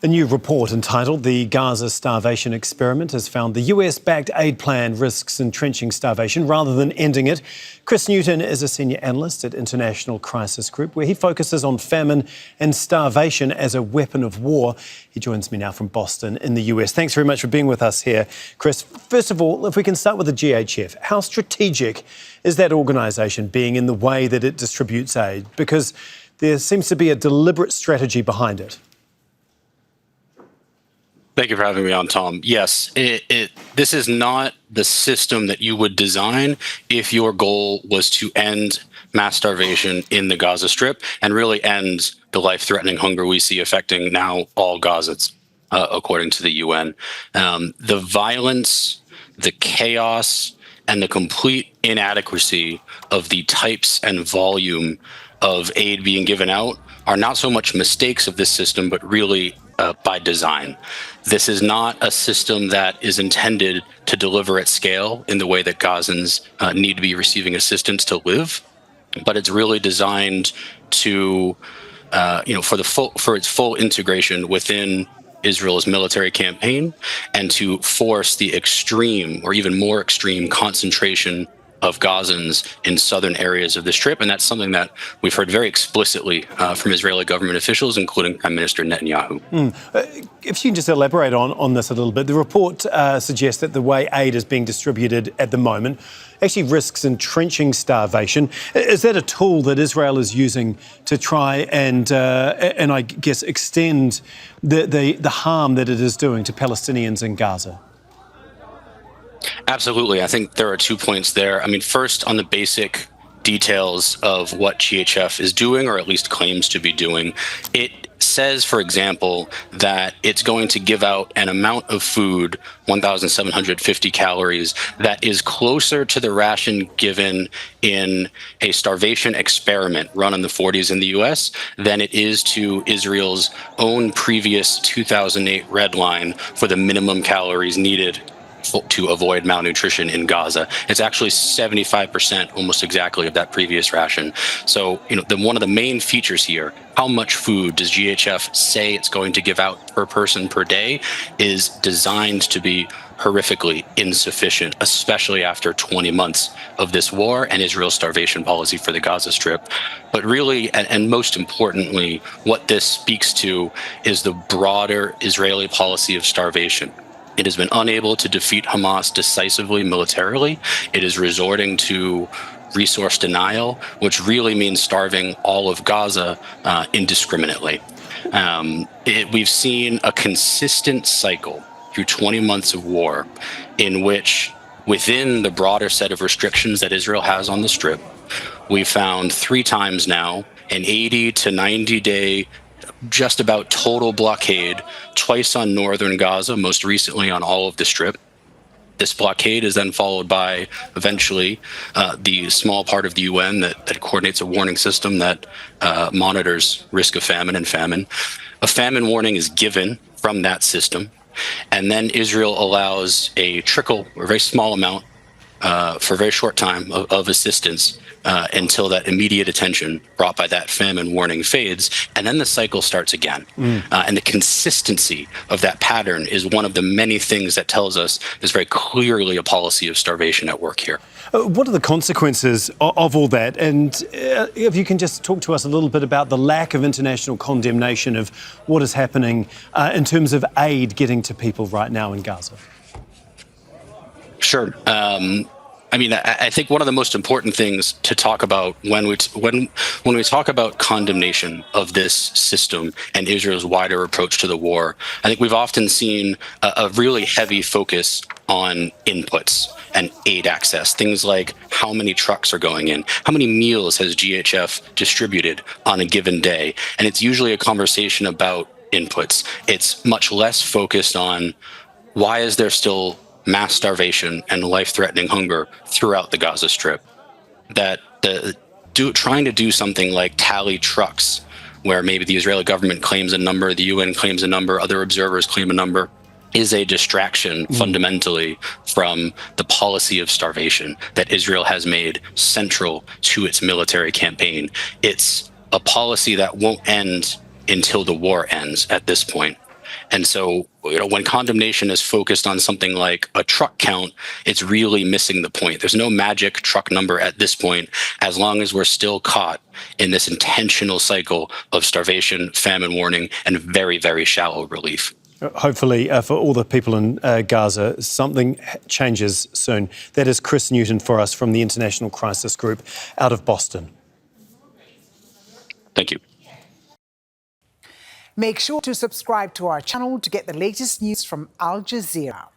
A new report entitled The Gaza Starvation Experiment has found the US-backed aid plan risks entrenching starvation rather than ending it. Chris Newton is a senior analyst at International Crisis Group, where he focuses on famine and starvation as a weapon of war. He joins me now from Boston in the US. Thanks very much for being with us here, Chris. First of all, if we can start with the GHF, how strategic is that organisation being in the way that it distributes aid? Because there seems to be a deliberate strategy behind it. Thank you for having me on, Tom. Yes, this is not the system that you would design if your goal was to end mass starvation in the Gaza Strip and really end the life-threatening hunger we see affecting now all Gazans, according to the UN. The violence, the chaos, and the complete inadequacy of the types and volume of aid being given out are not so much mistakes of this system, but really by design. This is not a system that is intended to deliver at scale in the way that Gazans need to be receiving assistance to live, but it's really designed to, for its full integration within Israel's military campaign and to force the extreme or even more extreme concentration of Gazans in southern areas of the Strip. And that's something that we've heard very explicitly from Israeli government officials, including Prime Minister Netanyahu. If you can just elaborate on this a little bit. The report suggests that the way aid is being distributed at the moment actually risks entrenching starvation. Is that a tool that Israel is using to try and I guess extend the harm that it is doing to Palestinians in Gaza? Absolutely. I think there are 2 points there. I mean, first, on the basic details of what GHF is doing, or at least claims to be doing, it says, for example, that it's going to give out an amount of food, 1,750 calories, that is closer to the ration given in a starvation experiment run in the 40s in the US than it is to Israel's own previous 2008 red line for the minimum calories needed to avoid malnutrition in Gaza. It's actually 75%, almost exactly, of that previous ration. So, one of the main features here, how much food does GHF say it's going to give out per person per day, is designed to be horrifically insufficient, especially after 20 months of this war and Israel's starvation policy for the Gaza Strip. But really, and most importantly, what this speaks to is the broader Israeli policy of starvation. It has been unable to defeat Hamas decisively militarily. It is resorting to resource denial, which really means starving all of Gaza indiscriminately. We've seen a consistent cycle through 20 months of war in which, within the broader set of restrictions that Israel has on the Strip, we found 3 times now an 80 to 90 day just about total blockade, twice on northern Gaza, most recently on all of the Strip. This blockade is then followed by, eventually, the small part of the UN that coordinates a warning system that monitors risk of famine and famine. A famine warning is given from that system, and then Israel allows a trickle, or a very small amount, for a very short time of assistance until that immediate attention brought by that famine warning fades, and then the cycle starts again. And the consistency of that pattern is one of the many things that tells us there's very clearly a policy of starvation at work here. What are the consequences of all that? And if you can just talk to us a little bit about the lack of international condemnation of what is happening in terms of aid getting to people right now in Gaza. Sure. I think one of the most important things to talk about when we talk about condemnation of this system and Israel's wider approach to the war, I think we've often seen a really heavy focus on inputs and aid access. Things like how many trucks are going in, how many meals has GHF distributed on a given day, and it's usually a conversation about inputs. It's much less focused on why is there still mass starvation and life-threatening hunger throughout the Gaza Strip. That trying to do something like tally trucks, where maybe the Israeli government claims a number, the UN claims a number, other observers claim a number, is a distraction fundamentally from the policy of starvation that Israel has made central to its military campaign. It's a policy that won't end until the war ends at this point. And so, when condemnation is focused on something like a truck count, it's really missing the point. There's no magic truck number at this point, as long as we're still caught in this intentional cycle of starvation, famine warning, and very, very shallow relief. Hopefully, for all the people in Gaza, something changes soon. That is Chris Newton for us from the International Crisis Group out of Boston. Thank you. Make sure to subscribe to our channel to get the latest news from Al Jazeera.